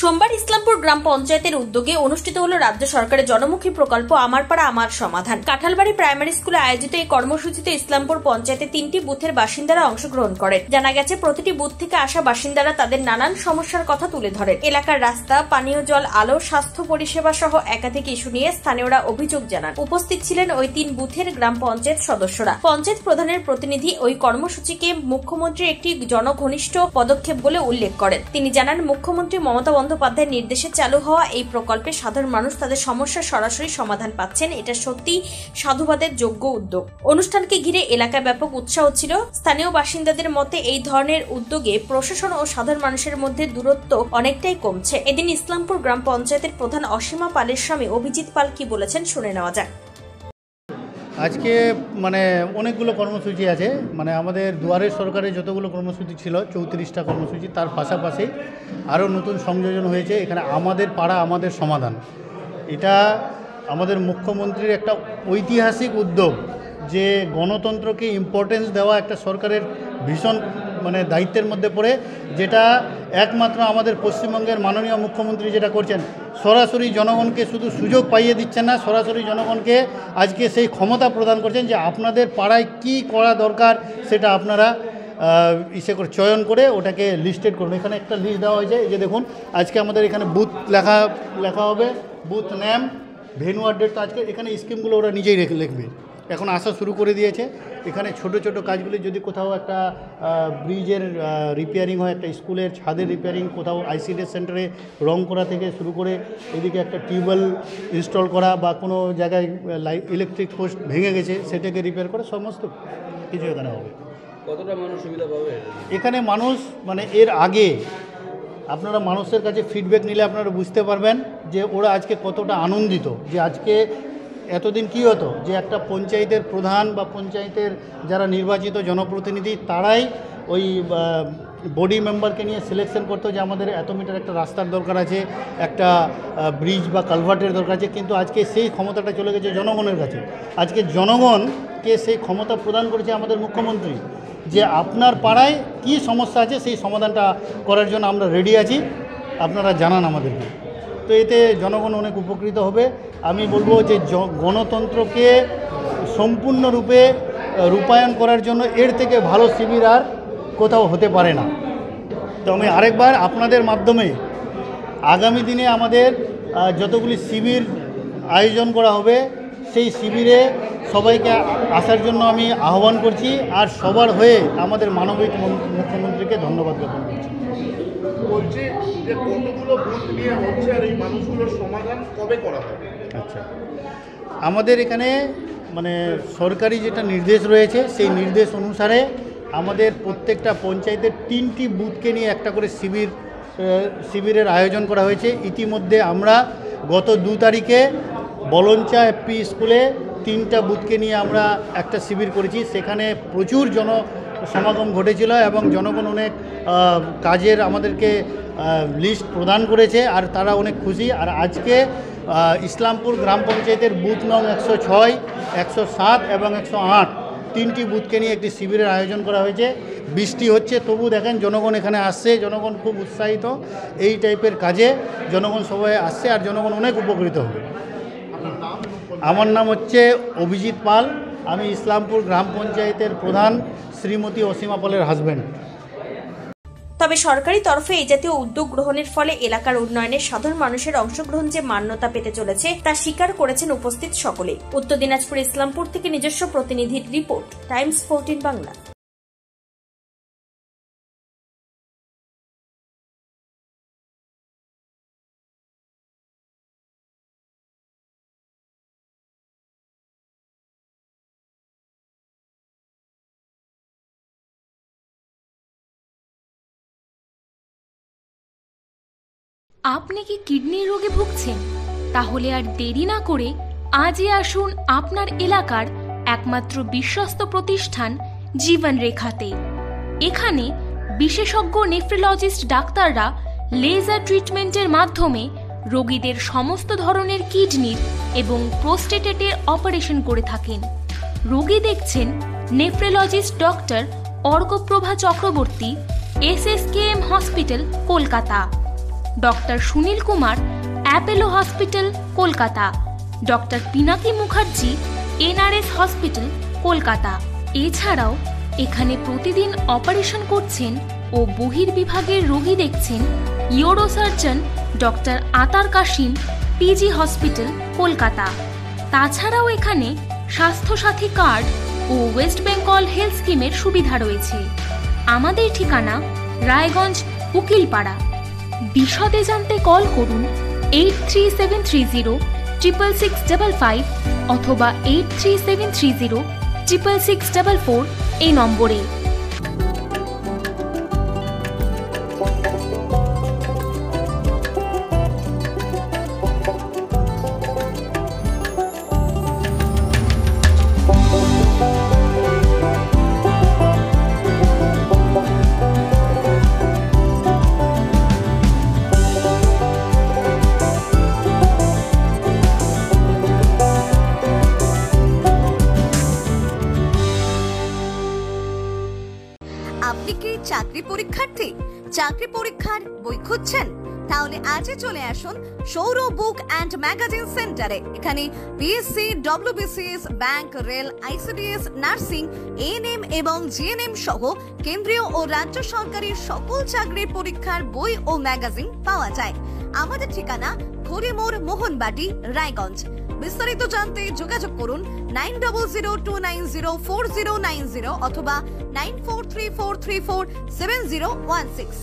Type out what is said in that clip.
সোমবার ইসলামপুর গ্রাম পঞ্চায়েতের উদ্যোগে অনুষ্ঠিত হল রাজ্য সরকারের জনমুখী প্রকল্প আমার পাড়া আমার সমাধান। কাঁঠালবাড়ি প্রাইমারি স্কুলে আয়োজিত এই কর্মসূচিতে ইসলামপুর পঞ্চায়েতে 3টি বুথের বাসিন্দারা অংশগ্রহণ করেন। জানা গেছে, প্রতিটি বুথ থেকে আসা বাসিন্দারা তাদের নানান সমস্যার কথা তুলে ধরেন। এলাকার রাস্তা, পানীয় জল, আলো, স্বাস্থ্য পরিষেবা সহ একাধিক ইস্যু নিয়ে স্থানীয়রা অভিযোগ জানান। উপস্থিত ছিলেন ওই 3 বুথের গ্রাম পঞ্চায়েত সদস্যরা। পঞ্চায়েত প্রধানের প্রতিনিধি ওই কর্মসূচিকে মুখ্যমন্ত্রীর একটি জনঘনিষ্ঠ পদক্ষেপ বলে উল্লেখ করেন। তিনি জানান, মুখ্যমন্ত্রী মমতা বন্দ্যোপাধ্যায়ের নির্দেশে চালু হওয়া এই প্রকল্পে সাধারণ মানুষ তাদের সমস্যার সরাসরি সমাধান পাচ্ছেন। এটা সত্যি সাধুবাদের যোগ্য উদ্যোগ। অনুষ্ঠানকে ঘিরে এলাকায় ব্যাপক উৎসাহ ছিল। স্থানীয় বাসিন্দাদের মতে এই ধরনের উদ্যোগে প্রশাসন ও সাধারণ মানুষের মধ্যে দূরত্ব অনেকটাই কমছে। এদিন ইসলামপুর গ্রাম পঞ্চায়েতের প্রধান অসীমা পালের স্বামী অভিজিৎ পাল কি বলেছেন শুনে নেওয়া যাক। আজকে অনেকগুলো কর্মসূচি আছে, আমাদের দুয়ারের সরকারের যতগুলো কর্মসূচি ছিল 34টা কর্মসূচি, তার পাশাপাশি আরও নতুন সংযোজন হয়েছে। এখানে আমাদের পাড়া আমাদের সমাধান, এটা আমাদের মুখ্যমন্ত্রীর একটা ঐতিহাসিক উদ্যোগ, যে গণতন্ত্রকে ইম্পর্টেন্স দেওয়া একটা সরকারের ভীষণ দায়িত্বের মধ্যে পড়ে, যেটা একমাত্র আমাদের পশ্চিমবঙ্গের মাননীয় মুখ্যমন্ত্রী যেটা করছেন, সরাসরি জনগণকে শুধু সুযোগ পাইয়ে দিচ্ছেন না, সরাসরি জনগণকে আজকে সেই ক্ষমতা প্রদান করছেন যে আপনাদের পাড়ায় কি করা দরকার সেটা আপনারা চয়ন করে ওটাকে লিস্টেড করুন। এখানে একটা লিস্ট দেওয়া হয়েছে, এই যে দেখুন, আজকে আমাদের এখানে বুথ লেখা হবে, বুথ নেম, ভেন্যু আর ডেট। তো আজকে এখানে স্কিমগুলো ওরা নিজেই লিখবে, এখন আসা শুরু করে দিয়েছে। এখানে ছোট ছোট কাজগুলি, যদি কোথাও একটা ব্রিজের রিপেয়ারিং হয়, একটা স্কুলের ছাদের রিপেয়ারিং, কোথাও আইসিডিএস সেন্টারে রং করা থেকে শুরু করে এদিকে একটা টিউবওয়েল ইনস্টল করা, বা কোনো জায়গায় ইলেকট্রিক পোস্ট ভেঙে গেছে সেটাকে রিপেয়ার করা, সমস্ত কিছু এখানে হবে। কতটা মানুষ সুবিধা পাবে এখানে? মানুষ এর আগে আপনারা মানুষের কাছে ফিডব্যাক নিলে আপনারা বুঝতে পারবেন যে ওরা আজকে কতটা আনন্দিত। যে আজকে এতদিন কী হতো, যে একটা পঞ্চায়েতের প্রধান বা পঞ্চায়েতের যারা নির্বাচিত জনপ্রতিনিধি, তারাই ওই বডি মেম্বারকে নিয়ে সিলেকশন করতো যে আমাদের এত মিটার একটা রাস্তার দরকার আছে, একটা ব্রিজ বা কালভার্টের দরকার আছে। কিন্তু আজকে সেই ক্ষমতাটা চলে গেছে জনগণের কাছে। আজকে জনগণকে সেই ক্ষমতা প্রদান করেছে আমাদের মুখ্যমন্ত্রী, যে আপনার পাড়ায় কি সমস্যা আছে সেই সমাধানটা করার জন্য আমরা রেডি আছি, আপনারা জানান আমাদেরকে। তো এতে জনগণ অনেক উপকৃত হবে। আমি বলবো যে গণতন্ত্রকে সম্পূর্ণরূপে রূপায়ণ করার জন্য এর থেকে ভালো শিবির আর কোথাও হতে পারে না। তো আমি আরেকবার আপনাদের মাধ্যমে আগামী দিনে আমাদের যতগুলি শিবির আয়োজন করা হবে, সেই শিবিরে সবাইকে আসার জন্য আমি আহ্বান করছি, আর সবার হয়ে আমাদের মানবিক মুখ্যমন্ত্রীকে ধন্যবাদ জ্ঞাপন করছি। বলছি যে কতগুলো বুথ নিয়ে হচ্ছে আর এই মানুষগুলোর সমাধান কবে করা হবে? আচ্ছা, আমাদের এখানে সরকারি যেটা নির্দেশ রয়েছে, সেই নির্দেশ অনুসারে আমাদের প্রত্যেকটা পঞ্চায়েতের 3টি বুথকে নিয়ে একটা করে শিবিরের আয়োজন করা হয়েছে। ইতিমধ্যে আমরা গত 2 তারিখে বলঞ্চা এফপি স্কুলে 3টা বুথকে নিয়ে আমরা একটা শিবির করেছি। সেখানে প্রচুর সমাগম ঘটেছিল এবং জনগণ অনেক কাজের আমাদেরকে লিস্ট প্রদান করেছে, আর তারা অনেক খুশি। আর আজকে ইসলামপুর গ্রাম পঞ্চায়েতের বুথ নং 106, 107 এবং 108 3টি বুথকে নিয়ে একটি শিবিরের আয়োজন করা হয়েছে। বৃষ্টি হচ্ছে, তবু দেখেন জনগণ এখানে আসছে, জনগণ খুব উৎসাহিত। এই টাইপের কাজে জনগণ সবাই আসছে, আর জনগণ অনেক উপকৃত হবে। আমার নাম হচ্ছে অভিজিৎ পাল, আমি ইসলামপুর গ্রাম পঞ্চায়েতের প্রধান শ্রীমতী অসীমা পালের হাজব্যান্ড। তবে সরকারি তরফে এই জাতীয় উদ্যোগ গ্রহণের ফলে এলাকার উন্নয়নে সাধারণ মানুষের অংশগ্রহণ যে মান্যতা পেতে চলেছে তা স্বীকার করেছেন উপস্থিত সকলে। উত্তর দিনাজপুর ইসলামপুর থেকে নিজস্ব প্রতিনিধির রিপোর্ট, টাইমস 14 বাংলা। আপনি কি কিডনি রোগে ভুগছেন? তাহলে আর দেরি না করে আজই আসুন আপনার এলাকার একমাত্র বিশ্বস্ত প্রতিষ্ঠান জীবন রেখাতে। এখানে বিশেষজ্ঞ নেফ্রোলজিস্ট ডাক্তাররা লেজার ট্রিটমেন্টের মাধ্যমে রোগীদের সমস্ত ধরনের কিডনির এবং প্রোস্টেটের অপারেশন করে থাকেন। রোগী দেখছেন nephrologist doctor Arkaprava Chakraborty, SSKM hospital, Kolkata. Doctor Sunil Kumar, Apollo hospital, Kolkata, doctor Pinaki Mukherjee, NRS hospital, Kolkata. এছাড়াও এখানে প্রতিদিন অপারেশন করছেন ও বহির্বিভাগের রোগী দেখছেন ইউরোসার্জন ডক্টর আতার কাশিম, পিজি হসপিটাল, কলকাতা। তাছাড়াও এখানে স্বাস্থ্যসাথী কার্ড ও ওয়েস্ট বেঙ্গল হেলথ স্কিমের সুবিধা রয়েছে। আমাদের ঠিকানা রায়গঞ্জ, উকিলপাড়া। বিশদে জানতে কল করুন 8373066655 অথবা 8373066644 এই নম্বরে। আপনি কি চাকরি পরীক্ষার্থী? চাকরি পরীক্ষার বই খুঁজছেন? তাহলে আজই চলে আসুন সৌরভ বুক অ্যান্ড ম্যাগাজিন সেন্টারে। এখানে PSC, WBCS, bank, rail, ICDS, nursing, ANM এবং জিএনএম সহ কেন্দ্রীয় ও রাজ্য সরকারি সকল চাকরির পরীক্ষার বই ও ম্যাগাজিন পাওয়া যায়। আমাদের ঠিকানা খড়িমোড়, মোহনবাটি, রায়গঞ্জ। বিস্তারিত জানতে যোগাযোগ করুন 9002904090 অথবা 9434347016।